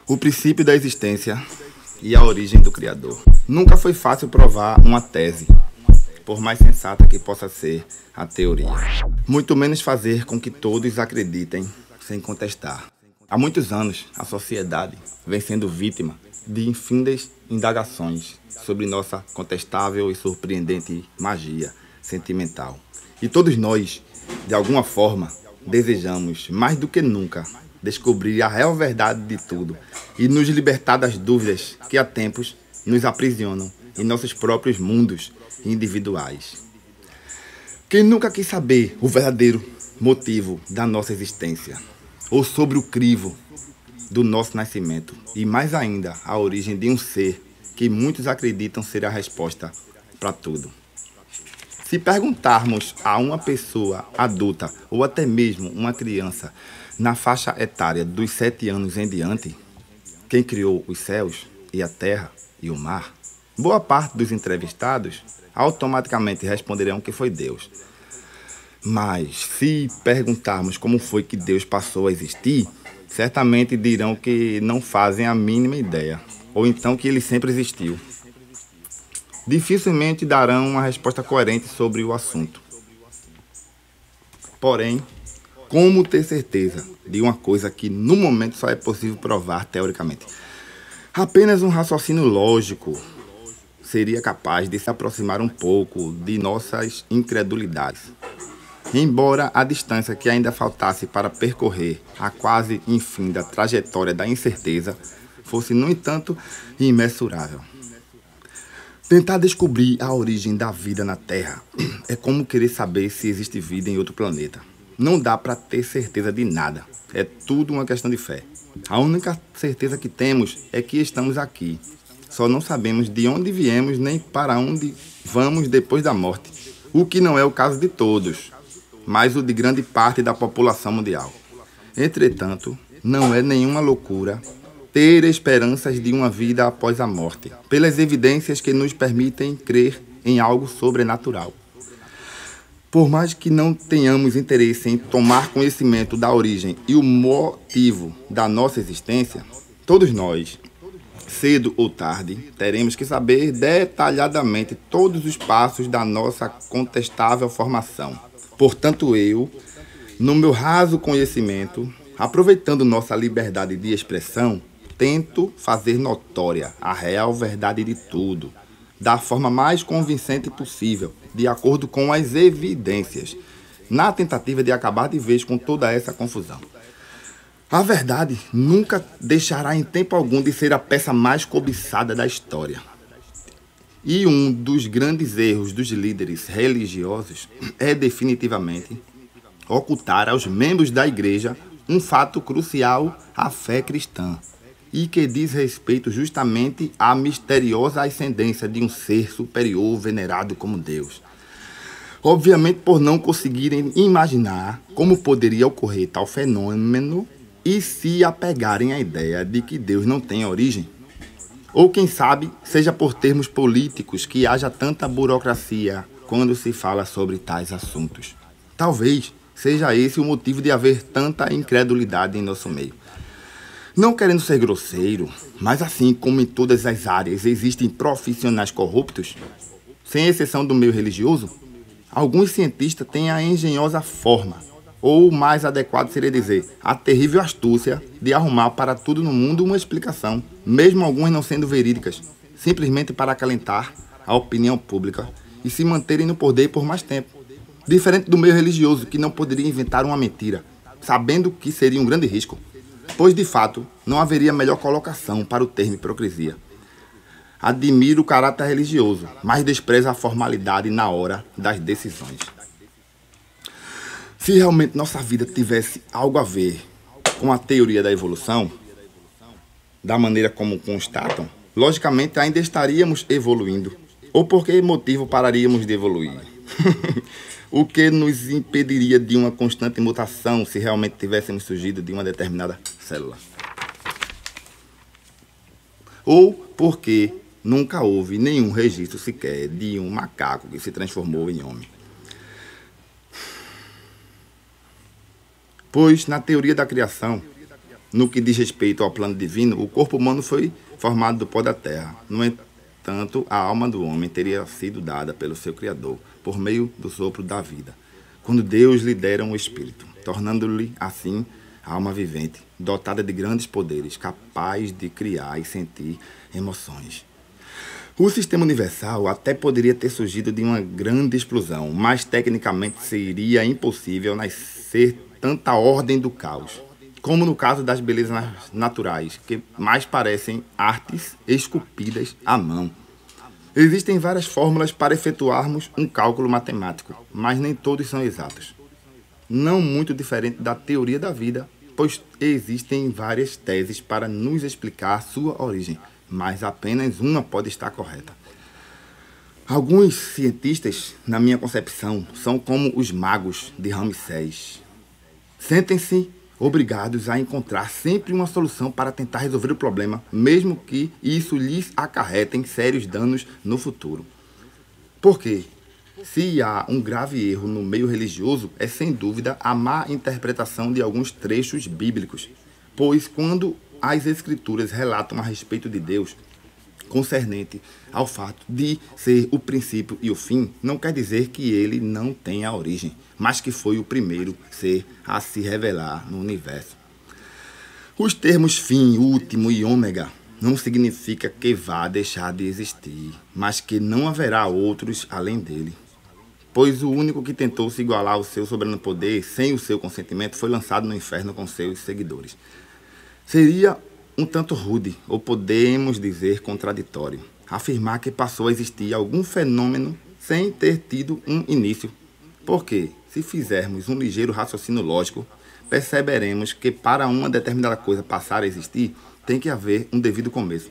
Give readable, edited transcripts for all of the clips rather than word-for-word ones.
O princípio da existência e a origem do Criador. Nunca foi fácil provar uma tese, por mais sensata que possa ser a teoria. Muito menos fazer com que todos acreditem sem contestar. Há muitos anos, a sociedade vem sendo vítima de infindas indagações sobre nossa contestável e surpreendente magia sentimental. E todos nós, de alguma forma, desejamos, mais do que nunca, descobrir a real verdade de tudo e nos libertar das dúvidas que há tempos nos aprisionam em nossos próprios mundos individuais. Quem nunca quis saber o verdadeiro motivo da nossa existência, ou sobre o crivo do nosso nascimento, e mais ainda, a origem de um ser que muitos acreditam ser a resposta para tudo? Se perguntarmos a uma pessoa adulta, ou até mesmo uma criança, na faixa etária dos 7 anos em diante, quem criou os céus e a terra e o mar, boa parte dos entrevistados automaticamente responderão que foi Deus. Mas se perguntarmos como foi que Deus passou a existir, certamente dirão que não fazem a mínima ideia, ou então que ele sempre existiu. Dificilmente darão uma resposta coerente sobre o assunto. Porém, como ter certeza de uma coisa que no momento só é possível provar teoricamente? Apenas um raciocínio lógico seria capaz de se aproximar um pouco de nossas incredulidades. Embora a distância que ainda faltasse para percorrer a quase infinda trajetória da incerteza fosse, no entanto, imensurável. Tentar descobrir a origem da vida na Terra é como querer saber se existe vida em outro planeta. Não dá para ter certeza de nada. É tudo uma questão de fé. A única certeza que temos é que estamos aqui. Só não sabemos de onde viemos nem para onde vamos depois da morte. O que não é o caso de todos, mas o de grande parte da população mundial. Entretanto, não é nenhuma loucura ter esperanças de uma vida após a morte, pelas evidências que nos permitem crer em algo sobrenatural. Por mais que não tenhamos interesse em tomar conhecimento da origem e o motivo da nossa existência, todos nós, cedo ou tarde, teremos que saber detalhadamente todos os passos da nossa contestável formação. Portanto, eu, no meu raso conhecimento, aproveitando nossa liberdade de expressão, tento fazer notória a real verdade de tudo, da forma mais convincente possível, de acordo com as evidências, na tentativa de acabar de vez com toda essa confusão. A verdade nunca deixará em tempo algum de ser a peça mais cobiçada da história. E um dos grandes erros dos líderes religiosos é definitivamente ocultar aos membros da igreja um fato crucial à fé cristã, e que diz respeito justamente à misteriosa ascendência de um ser superior venerado como Deus. Obviamente, por não conseguirem imaginar como poderia ocorrer tal fenômeno e se apegarem à ideia de que Deus não tem origem. Ou quem sabe, seja por termos políticos que haja tanta burocracia quando se fala sobre tais assuntos. Talvez seja esse o motivo de haver tanta incredulidade em nosso meio. Não querendo ser grosseiro, mas assim como em todas as áreas existem profissionais corruptos, sem exceção do meio religioso, alguns cientistas têm a engenhosa forma, ou mais adequado seria dizer, a terrível astúcia de arrumar para tudo no mundo uma explicação, mesmo algumas não sendo verídicas, simplesmente para acalentar a opinião pública e se manterem no poder por mais tempo. Diferente do meio religioso, que não poderia inventar uma mentira, sabendo que seria um grande risco, pois de fato não haveria melhor colocação para o termo hipocrisia. Admiro o caráter religioso, mas despreza a formalidade na hora das decisões. Se realmente nossa vida tivesse algo a ver com a teoria da evolução, da maneira como constatam, logicamente ainda estaríamos evoluindo. Ou por que motivo pararíamos de evoluir? O que nos impediria de uma constante mutação se realmente tivéssemos surgido de uma determinada célula? Ou porque nunca houve nenhum registro sequer de um macaco que se transformou em homem? Pois, na teoria da criação, No que diz respeito ao plano divino, o corpo humano foi formado do pó da terra. No entanto, a alma do homem teria sido dada pelo seu Criador, por meio do sopro da vida, quando Deus lhe dera um espírito, tornando-lhe, assim, a alma vivente, dotada de grandes poderes, capaz de criar e sentir emoções. O sistema universal até poderia ter surgido de uma grande explosão, mas tecnicamente seria impossível nascer tanta ordem do caos, como no caso das belezas naturais, que mais parecem artes esculpidas à mão. Existem várias fórmulas para efetuarmos um cálculo matemático, mas nem todos são exatos. Não muito diferente da teoria da vida, pois existem várias teses para nos explicar sua origem, mas apenas uma pode estar correta. Alguns cientistas, na minha concepção, são como os magos de Ramsés. Sentem-se obrigados a encontrar sempre uma solução para tentar resolver o problema, mesmo que isso lhes acarretem sérios danos no futuro. Por quê? Se há um grave erro no meio religioso, é sem dúvida a má interpretação de alguns trechos bíblicos, pois quando as Escrituras relatam a respeito de Deus, concernente ao fato de ser o princípio e o fim, não quer dizer que ele não tenha origem, mas que foi o primeiro ser a se revelar no universo. Os termos fim, último e ômega não significa que vá deixar de existir, mas que não haverá outros além dele. Pois o único que tentou se igualar ao seu soberano poder sem o seu consentimento foi lançado no inferno com seus seguidores. Seria um tanto rude, ou podemos dizer contraditório, afirmar que passou a existir algum fenômeno sem ter tido um início. Porque, se fizermos um ligeiro raciocínio lógico, perceberemos que para uma determinada coisa passar a existir, tem que haver um devido começo,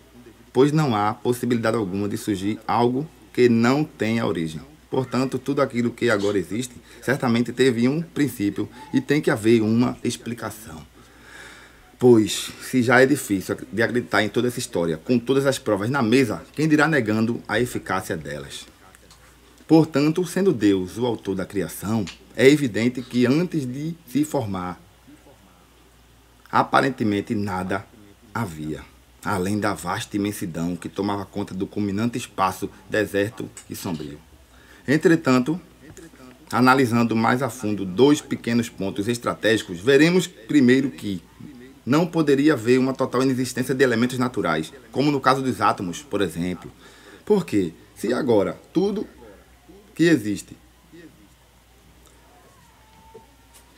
pois não há possibilidade alguma de surgir algo que não tenha origem. Portanto, tudo aquilo que agora existe, certamente teve um princípio e tem que haver uma explicação. Pois, se já é difícil de acreditar em toda essa história, com todas as provas na mesa, quem dirá negando a eficácia delas? Portanto, sendo Deus o autor da criação, é evidente que antes de se formar, aparentemente nada havia, além da vasta imensidão que tomava conta do culminante espaço deserto e sombrio. Entretanto, analisando mais a fundo dois pequenos pontos estratégicos, veremos primeiro que não poderia haver uma total inexistência de elementos naturais, como no caso dos átomos, por exemplo. Porque, se agora tudo que existe,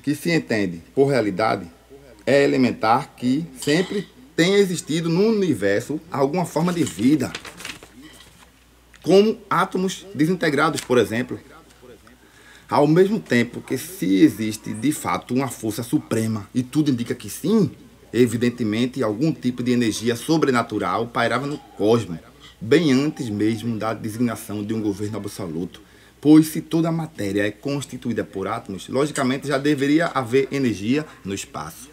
que se entende por realidade, é elementar que sempre tenha existido no universo alguma forma de vida, como átomos desintegrados, por exemplo. Ao mesmo tempo que se existe de fato uma força suprema, e tudo indica que sim, evidentemente algum tipo de energia sobrenatural pairava no cosmos, bem antes mesmo da designação de um governo absoluto. Pois se toda a matéria é constituída por átomos, logicamente já deveria haver energia no espaço.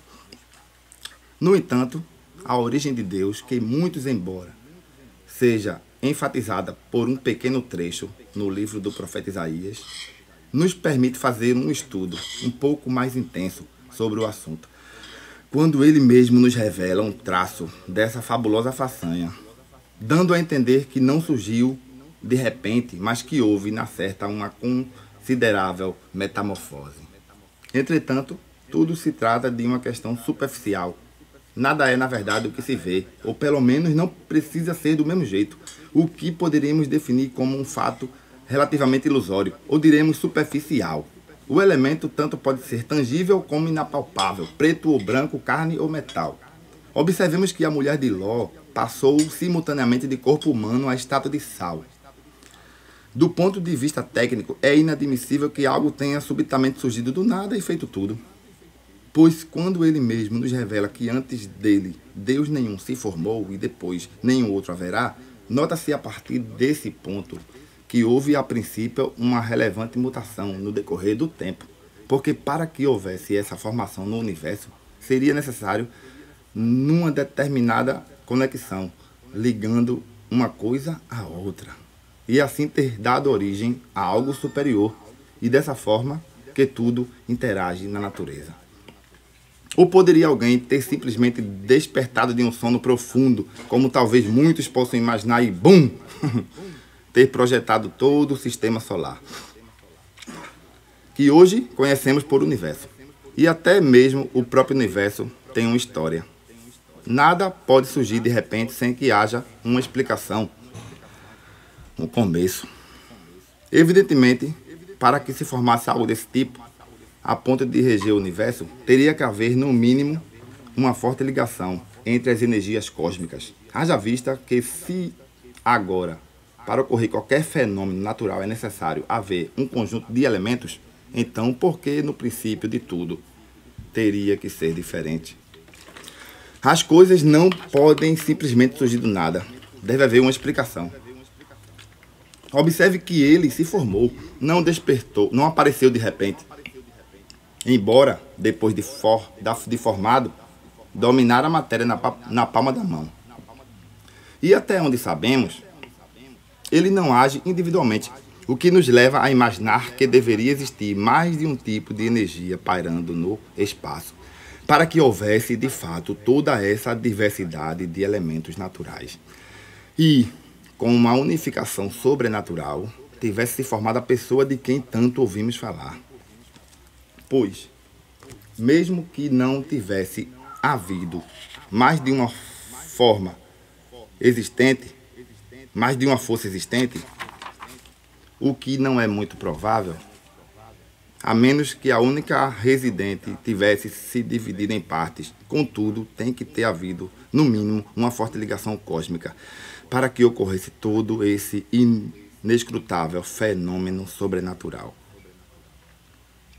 No entanto, a origem de Deus, que muitos embora seja enfatizada por um pequeno trecho no livro do profeta Isaías, nos permite fazer um estudo um pouco mais intenso sobre o assunto, quando ele mesmo nos revela um traço dessa fabulosa façanha, dando a entender que não surgiu de repente, mas que houve, na certa, uma considerável metamorfose. Entretanto, tudo se trata de uma questão superficial. Nada é, na verdade, o que se vê, ou pelo menos não precisa ser do mesmo jeito, o que poderíamos definir como um fato relativamente ilusório, ou diremos superficial. O elemento tanto pode ser tangível como inapalpável, preto ou branco, carne ou metal. Observemos que a mulher de Ló passou simultaneamente de corpo humano a estátua de sal. Do ponto de vista técnico, é inadmissível que algo tenha subitamente surgido do nada e feito tudo. Pois quando ele mesmo nos revela que antes dele Deus nenhum se formou e depois nenhum outro haverá, nota-se a partir desse ponto que houve a princípio uma relevante mutação no decorrer do tempo, porque para que houvesse essa formação no universo, seria necessário numa determinada conexão, ligando uma coisa à outra, e assim ter dado origem a algo superior, e dessa forma que tudo interage na natureza. Ou poderia alguém ter simplesmente despertado de um sono profundo, como talvez muitos possam imaginar, e BUM! Ter projetado todo o sistema solar, que hoje conhecemos por universo. E até mesmo o próprio universo tem uma história. Nada pode surgir de repente sem que haja uma explicação, um começo. Evidentemente, para que se formasse algo desse tipo, a ponto de reger o universo, teria que haver, no mínimo, uma forte ligação entre as energias cósmicas. Haja vista que se agora, para ocorrer qualquer fenômeno natural, é necessário haver um conjunto de elementos, então por que no princípio de tudo teria que ser diferente? As coisas não podem simplesmente surgir do nada. Deve haver uma explicação. Observe que ele se formou, não despertou, não apareceu de repente. Embora, depois de formado, dominar a matéria na palma da mão. E até onde sabemos, ele não age individualmente, o que nos leva a imaginar que deveria existir mais de um tipo de energia pairando no espaço, para que houvesse, de fato, toda essa diversidade de elementos naturais. E, com uma unificação sobrenatural, tivesse se formado a pessoa de quem tanto ouvimos falar. Pois, mesmo que não tivesse havido mais de uma forma existente, mais de uma força existente, o que não é muito provável, a menos que a única residente tivesse se dividido em partes. Contudo, tem que ter havido, no mínimo, uma forte ligação cósmica para que ocorresse todo esse inescrutável fenômeno sobrenatural.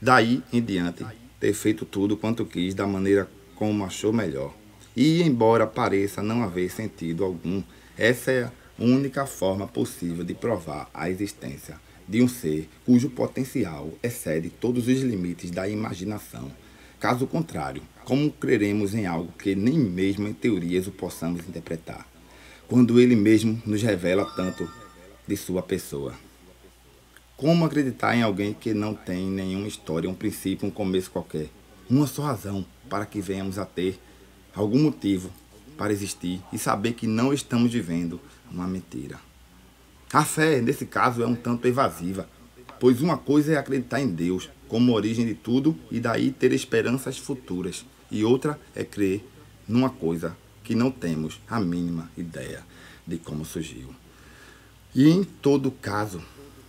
Daí em diante, ter feito tudo quanto quis da maneira como achou melhor. E, embora pareça não haver sentido algum, essa é a única forma possível de provar a existência de um ser cujo potencial excede todos os limites da imaginação. Caso contrário, como creremos em algo que nem mesmo em teorias o possamos interpretar, quando ele mesmo nos revela tanto de sua pessoa? Como acreditar em alguém que não tem nenhuma história, um princípio, um começo qualquer? Uma só razão para que venhamos a ter algum motivo para existir e saber que não estamos vivendo uma mentira. A fé, nesse caso, é um tanto evasiva, pois uma coisa é acreditar em Deus como origem de tudo e daí ter esperanças futuras, e outra é crer numa coisa que não temos a mínima ideia de como surgiu. E em todo caso,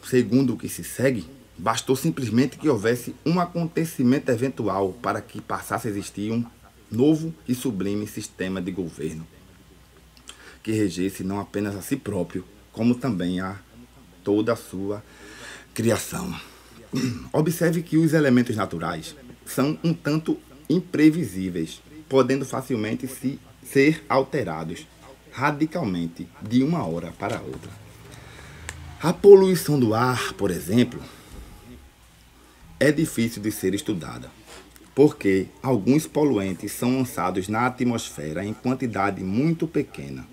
segundo o que se segue, bastou simplesmente que houvesse um acontecimento eventual para que passasse a existir um novo e sublime sistema de governo, que regesse não apenas a si próprio, como também a toda a sua criação. Observe que os elementos naturais são um tanto imprevisíveis, podendo facilmente ser alterados radicalmente de uma hora para outra. A poluição do ar, por exemplo, é difícil de ser estudada, porque alguns poluentes são lançados na atmosfera em quantidade muito pequena.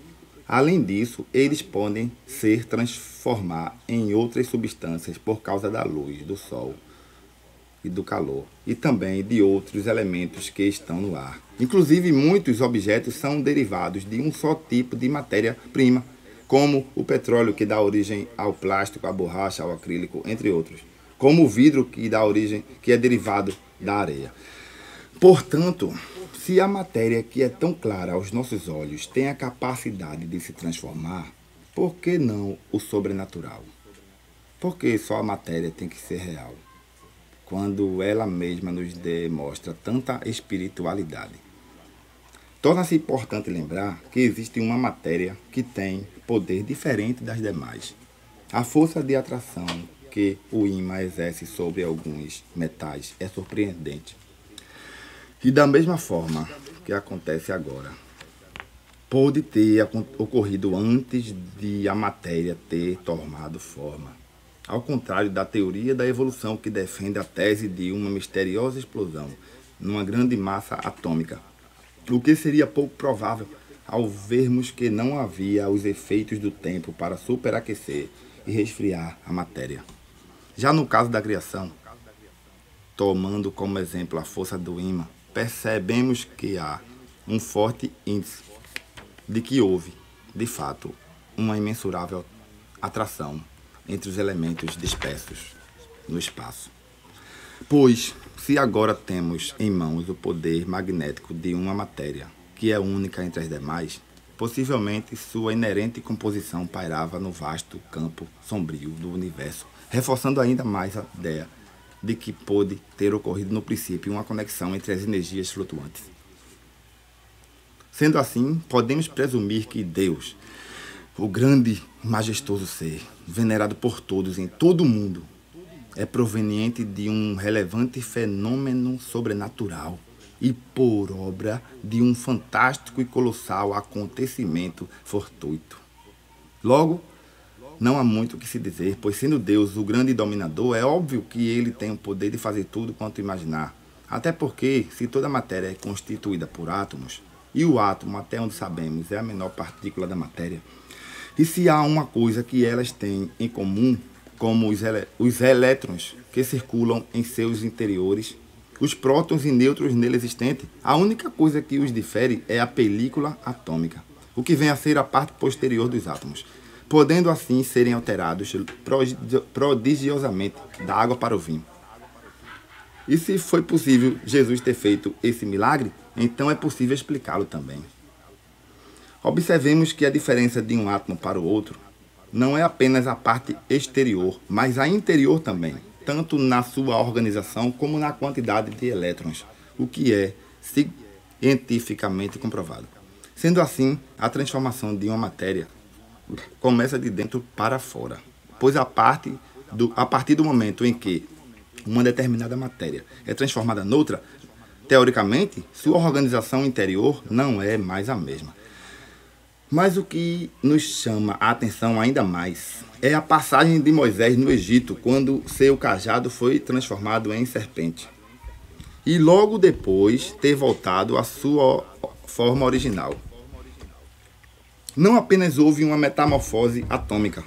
Além disso, eles podem se transformar em outras substâncias por causa da luz, do sol e do calor, e também de outros elementos que estão no ar. Inclusive, muitos objetos são derivados de um só tipo de matéria-prima, como o petróleo, que dá origem ao plástico, à borracha, ao acrílico, entre outros. Como o vidro, que é derivado da areia. Portanto, se a matéria, que é tão clara aos nossos olhos, tem a capacidade de se transformar, por que não o sobrenatural? Por que só a matéria tem que ser real, quando ela mesma nos demonstra tanta espiritualidade? Torna-se importante lembrar que existe uma matéria que tem poder diferente das demais. A força de atração que o ímã exerce sobre alguns metais é surpreendente. E da mesma forma que acontece agora, pode ter ocorrido antes de a matéria ter tomado forma. Ao contrário da teoria da evolução, que defende a tese de uma misteriosa explosão numa grande massa atômica, o que seria pouco provável ao vermos que não havia os efeitos do tempo para superaquecer e resfriar a matéria. Já no caso da criação, tomando como exemplo a força do ímã, percebemos que há um forte índice de que houve, de fato, uma imensurável atração entre os elementos dispersos no espaço. Pois, se agora temos em mãos o poder magnético de uma matéria, que é única entre as demais, possivelmente sua inerente composição pairava no vasto campo sombrio do universo, reforçando ainda mais a ideia de que pôde ter ocorrido no princípio uma conexão entre as energias flutuantes. Sendo assim, podemos presumir que Deus, o grande e majestoso ser, venerado por todos em todo o mundo, é proveniente de um relevante fenômeno sobrenatural e por obra de um fantástico e colossal acontecimento fortuito. Logo, não há muito o que se dizer, pois sendo Deus o grande dominador, é óbvio que ele tem o poder de fazer tudo quanto imaginar. Até porque, se toda a matéria é constituída por átomos, e o átomo, até onde sabemos, é a menor partícula da matéria, e se há uma coisa que elas têm em comum, como os elétrons que circulam em seus interiores, os prótons e nêutrons nele existentes, a única coisa que os difere é a película atômica, o que vem a ser a parte posterior dos átomos, podendo assim serem alterados prodigiosamente da água para o vinho. E se foi possível Jesus ter feito esse milagre, então é possível explicá-lo também. Observemos que a diferença de um átomo para o outro não é apenas a parte exterior, mas a interior também, tanto na sua organização como na quantidade de elétrons, o que é cientificamente comprovado. Sendo assim, a transformação de uma matéria começa de dentro para fora, pois a partir do momento em que uma determinada matéria é transformada noutra, teoricamente, sua organização interior não é mais a mesma. Mas o que nos chama a atenção ainda mais é a passagem de Moisés no Egito, quando seu cajado foi transformado em serpente. E logo depois ter voltado à sua forma original. Não apenas houve uma metamorfose atômica,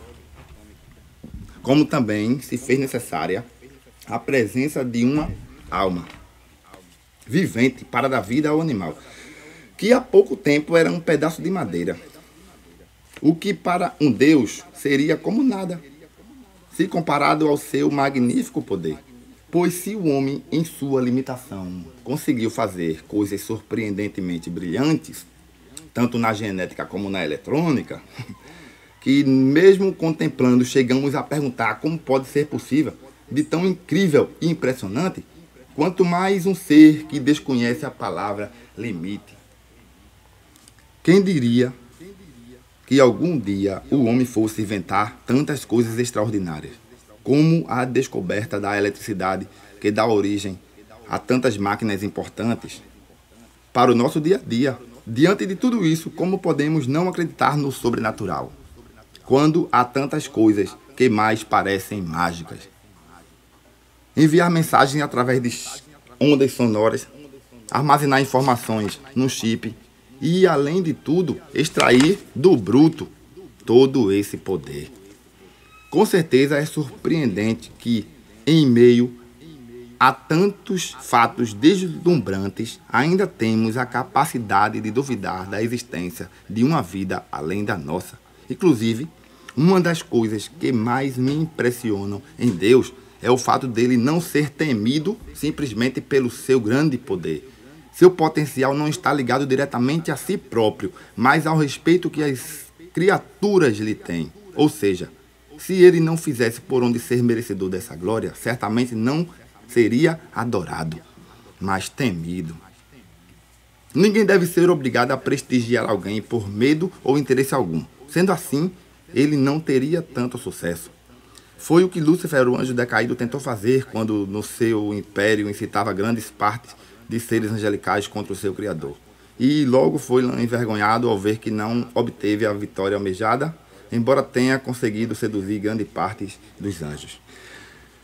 como também se fez necessária a presença de uma alma vivente para dar vida ao animal, que há pouco tempo era um pedaço de madeira. O que para um Deus seria como nada, se comparado ao seu magnífico poder. Pois se o homem, em sua limitação, conseguiu fazer coisas surpreendentemente brilhantes, tanto na genética como na eletrônica, que mesmo contemplando chegamos a perguntar como pode ser possível, de tão incrível e impressionante, quanto mais um ser que desconhece a palavra limite. Quem diria que algum dia o homem fosse inventar tantas coisas extraordinárias, como a descoberta da eletricidade que dá origem a tantas máquinas importantes para o nosso dia a dia. Diante de tudo isso, como podemos não acreditar no sobrenatural, quando há tantas coisas que mais parecem mágicas? Enviar mensagens através de ondas sonoras, armazenar informações no chip e, além de tudo, extrair do bruto todo esse poder. Com certeza é surpreendente que, em meio a tantos fatos deslumbrantes, ainda temos a capacidade de duvidar da existência de uma vida além da nossa. Inclusive, uma das coisas que mais me impressionam em Deus é o fato dele não ser temido simplesmente pelo seu grande poder. Seu potencial não está ligado diretamente a si próprio, mas ao respeito que as criaturas lhe têm. Ou seja, se ele não fizesse por onde ser merecedor dessa glória, certamente não seria adorado, mas temido. Ninguém deve ser obrigado a prestigiar alguém por medo ou interesse algum. Sendo assim, ele não teria tanto sucesso. Foi o que Lúcifer, o anjo decaído, tentou fazer quando no seu império incitava grandes partes de seres angelicais contra o seu Criador. E logo foi envergonhado ao ver que não obteve a vitória almejada, embora tenha conseguido seduzir grande parte dos anjos.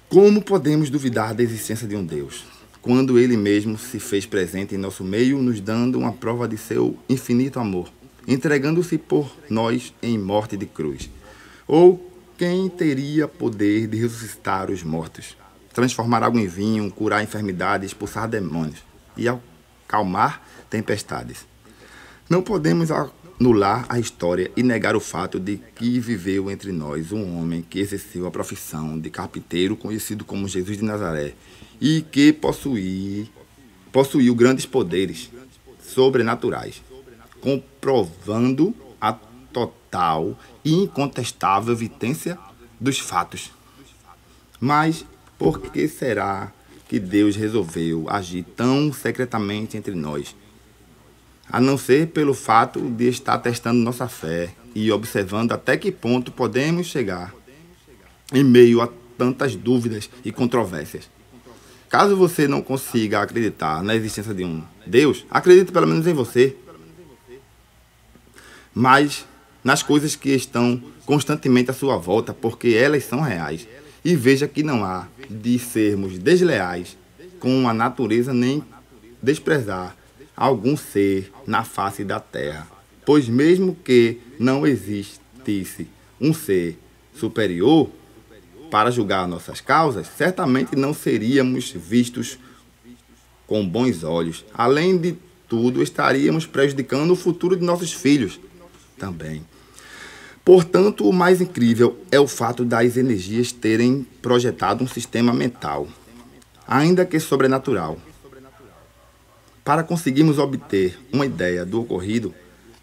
Como podemos duvidar da existência de um Deus, quando Ele mesmo se fez presente em nosso meio, nos dando uma prova de seu infinito amor, entregando-se por nós em morte de cruz? Ou quem teria poder de ressuscitar os mortos, transformar água em vinho, curar enfermidades, expulsar demônios? E ao acalmar tempestades. Não podemos anular a história e negar o fato de que viveu entre nós um homem que exerceu a profissão de carpinteiro, conhecido como Jesus de Nazaré, e que possuiu grandes poderes sobrenaturais, comprovando a total e incontestável evidência dos fatos. Mas por que será que Deus resolveu agir tão secretamente entre nós? A não ser pelo fato de estar testando nossa fé e observando até que ponto podemos chegar em meio a tantas dúvidas e controvérsias. Caso você não consiga acreditar na existência de um Deus, acredite pelo menos em você, mas nas coisas que estão constantemente à sua volta, porque elas são reais. E veja que não há de sermos desleais com a natureza nem desprezar algum ser na face da terra. Pois mesmo que não existisse um ser superior para julgar nossas causas, certamente não seríamos vistos com bons olhos. Além de tudo, estaríamos prejudicando o futuro de nossos filhos também. Portanto, o mais incrível é o fato das energias terem projetado um sistema mental, ainda que sobrenatural. Para conseguirmos obter uma ideia do ocorrido,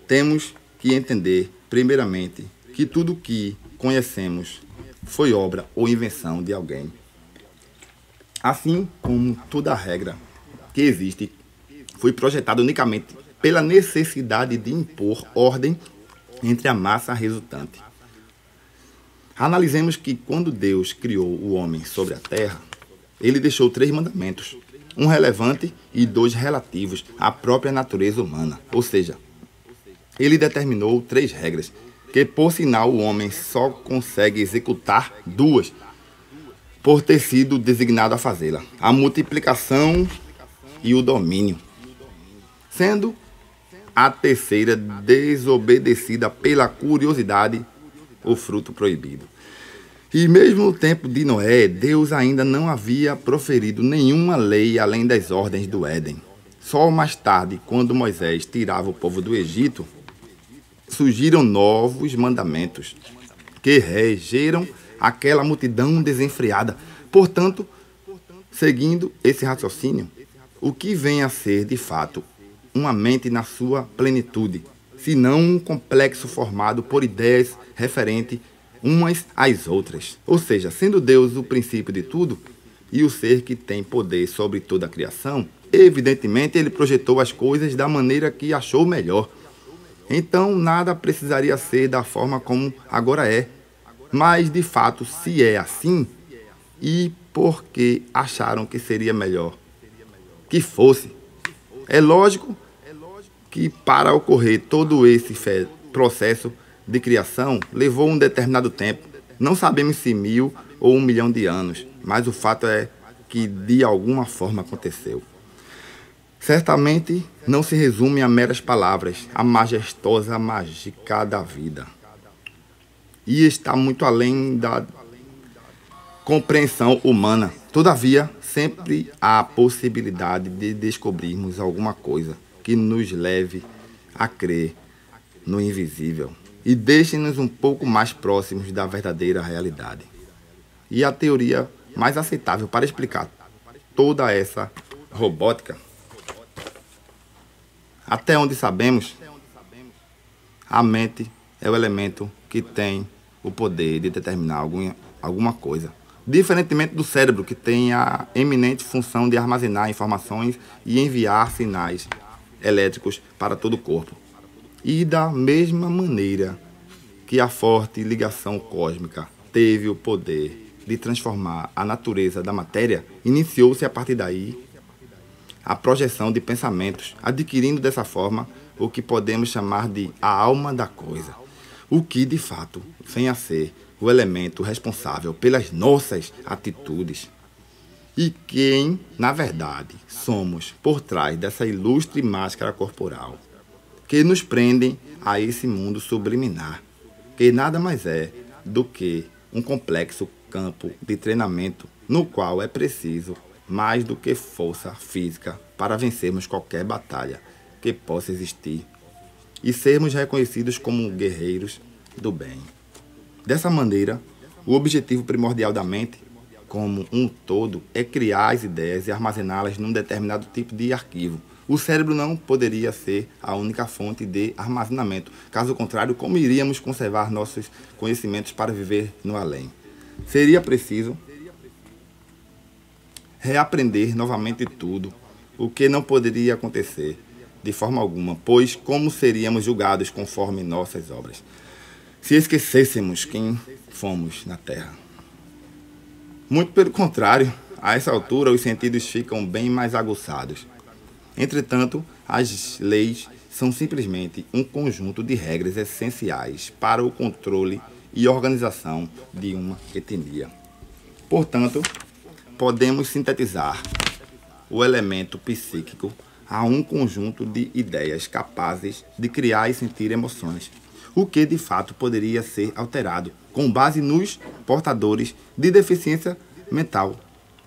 temos que entender, primeiramente, que tudo o que conhecemos foi obra ou invenção de alguém. Assim como toda regra que existe foi projetada unicamente pela necessidade de impor ordem entre a massa resultante. Analisemos que quando Deus criou o homem sobre a terra, ele deixou 3 mandamentos, um relevante e 2 relativos à própria natureza humana. Ou seja, ele determinou 3 regras, que por sinal o homem só consegue executar 2, por ter sido designado a fazê-la: a multiplicação e o domínio. Sendo a terceira desobedecida pela curiosidade, o fruto proibido. E mesmo no tempo de Noé, Deus ainda não havia proferido nenhuma lei além das ordens do Éden. Só mais tarde, quando Moisés tirava o povo do Egito, surgiram novos mandamentos que regeram aquela multidão desenfreada. Portanto, seguindo esse raciocínio, o que vem a ser, de fato, uma mente na sua plenitude, se não um complexo formado por ideias referentes umas às outras? Ou seja, sendo Deus o princípio de tudo e o ser que tem poder sobre toda a criação, evidentemente ele projetou as coisas da maneira que achou melhor. Então nada precisaria ser da forma como agora é. Mas de fato, se é assim, e por que acharam que seria melhor que fosse? É lógico que para ocorrer todo esse processo de criação levou um determinado tempo. Não sabemos se 1000 ou 1 milhão de anos, mas o fato é que de alguma forma aconteceu. Certamente não se resume a meras palavras, a majestosa mágica da vida. E está muito além da compreensão humana. Todavia, sempre há a possibilidade de descobrirmos alguma coisa que nos leve a crer no invisível e deixe-nos um pouco mais próximos da verdadeira realidade. E a teoria mais aceitável para explicar toda essa robótica, até onde sabemos, a mente é o elemento que tem o poder de determinar alguma coisa. Diferentemente do cérebro, que tem a eminente função de armazenar informações e enviar sinais elétricos para todo o corpo. E da mesma maneira que a forte ligação cósmica teve o poder de transformar a natureza da matéria, iniciou-se a partir daí a projeção de pensamentos, adquirindo dessa forma o que podemos chamar de a alma da coisa, o que de fato vem a ser o elemento responsável pelas nossas atitudes. E quem, na verdade, somos por trás dessa ilustre máscara corporal, que nos prendem a esse mundo subliminar, que nada mais é do que um complexo campo de treinamento no qual é preciso mais do que força física para vencermos qualquer batalha que possa existir e sermos reconhecidos como guerreiros do bem. Dessa maneira, o objetivo primordial da mente, como um todo, é criar as ideias e armazená-las num determinado tipo de arquivo. O cérebro não poderia ser a única fonte de armazenamento. Caso contrário, como iríamos conservar nossos conhecimentos para viver no além? Seria preciso reaprender novamente tudo, o que não poderia acontecer de forma alguma, pois como seríamos julgados conforme nossas obras, se esquecêssemos quem fomos na Terra? Muito pelo contrário, a essa altura os sentidos ficam bem mais aguçados. Entretanto, as leis são simplesmente um conjunto de regras essenciais para o controle e organização de uma etnia. Portanto, podemos sintetizar o elemento psíquico a um conjunto de ideias capazes de criar e sentir emoções, o que de fato poderia ser alterado com base nos portadores de deficiência mental.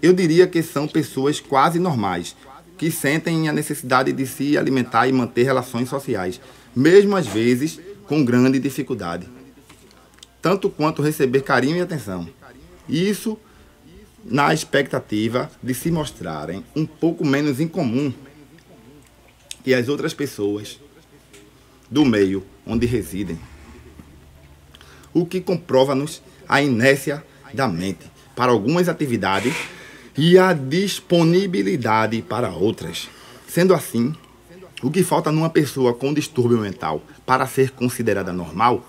Eu diria que são pessoas quase normais, que sentem a necessidade de se alimentar e manter relações sociais, mesmo às vezes com grande dificuldade, tanto quanto receber carinho e atenção. Isso na expectativa de se mostrarem um pouco menos incomum que as outras pessoas do meio onde residem, o que comprova-nos a inércia da mente para algumas atividades e a disponibilidade para outras. Sendo assim, o que falta numa pessoa com distúrbio mental para ser considerada normal,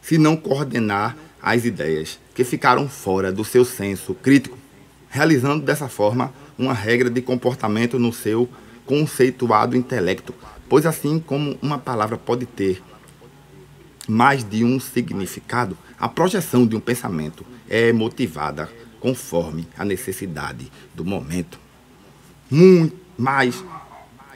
se não coordenar as ideias que ficaram fora do seu senso crítico, realizando dessa forma uma regra de comportamento no seu conceituado intelecto, pois assim como uma palavra pode ter mais de um significado, a projeção de um pensamento é motivada conforme a necessidade do momento. Muito mais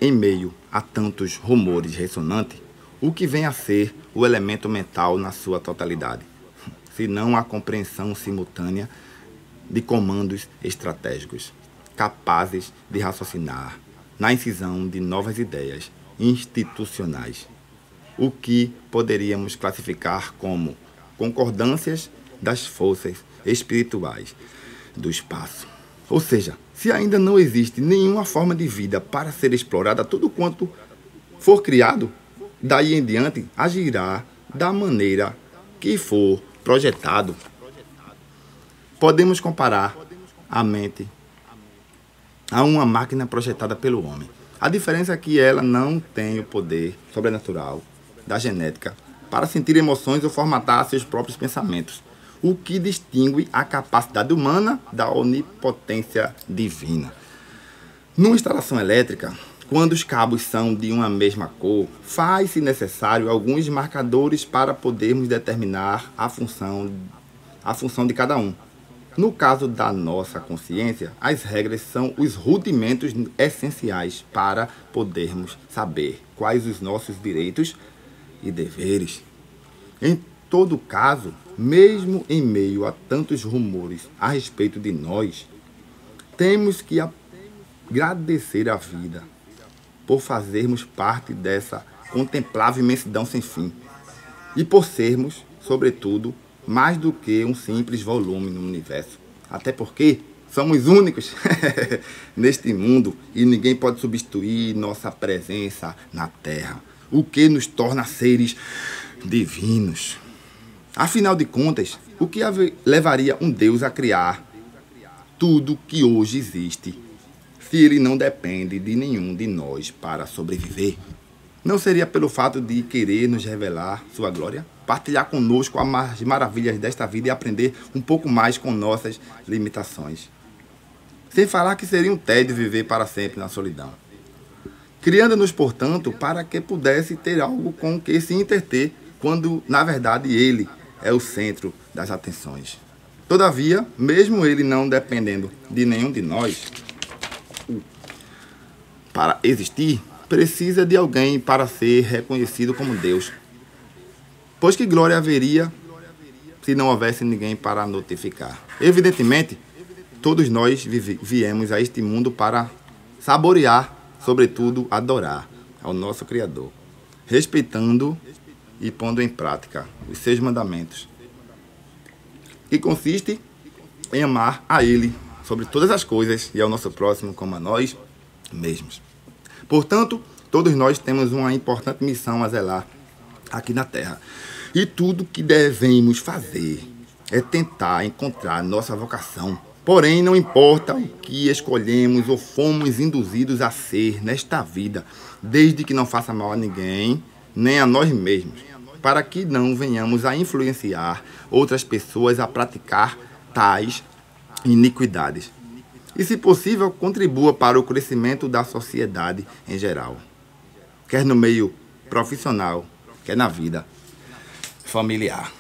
em meio a tantos rumores ressonantes, o que vem a ser o elemento mental na sua totalidade, se não a compreensão simultânea de comandos estratégicos, capazes de raciocinar na incisão de novas ideias institucionais, o que poderíamos classificar como concordâncias das forças espirituais do espaço. Ou seja, se ainda não existe nenhuma forma de vida para ser explorada, tudo quanto for criado, daí em diante, agirá da maneira que for projetado. Podemos comparar a mente a uma máquina projetada pelo homem. A diferença é que ela não tem o poder sobrenatural da genética para sentir emoções ou formatar seus próprios pensamentos, o que distingue a capacidade humana da onipotência divina. Numa instalação elétrica, quando os cabos são de uma mesma cor, faz-se necessário alguns marcadores para podermos determinar a função de cada um. No caso da nossa consciência, as regras são os rudimentos essenciais para podermos saber quais os nossos direitos e deveres. Em todo caso, mesmo em meio a tantos rumores a respeito de nós, temos que agradecer a vida por fazermos parte dessa contemplável imensidão sem fim e por sermos, sobretudo, mais do que um simples volume no universo. Até porque somos únicos neste mundo e ninguém pode substituir nossa presença na Terra, o que nos torna seres divinos. Afinal de contas, o que levaria um Deus a criar tudo que hoje existe, se ele não depende de nenhum de nós para sobreviver? Não seria pelo fato de querer nos revelar sua glória? Partilhar conosco as maravilhas desta vida e aprender um pouco mais com nossas limitações. Sem falar que seria um tédio viver para sempre na solidão. Criando-nos, portanto, para que pudesse ter algo com que se entreter, quando, na verdade, ele é o centro das atenções. Todavia, mesmo ele não dependendo de nenhum de nós, para existir, precisa de alguém para ser reconhecido como Deus. Pois que glória haveria se não houvesse ninguém para notificar? Evidentemente, Todos nós viemos a este mundo para saborear, sobretudo adorar ao nosso Criador, respeitando e pondo em prática os 6 mandamentos, que consiste em amar a Ele sobre todas as coisas e ao nosso próximo como a nós mesmos. Portanto, todos nós temos uma importante missão a zelar aqui na Terra. E tudo que devemos fazer é tentar encontrar nossa vocação. Porém, não importa o que escolhemos ou fomos induzidos a ser nesta vida, desde que não faça mal a ninguém, nem a nós mesmos, para que não venhamos a influenciar outras pessoas a praticar tais iniquidades. E, se possível, contribua para o crescimento da sociedade em geral, quer no meio profissional, quer na vida familiar.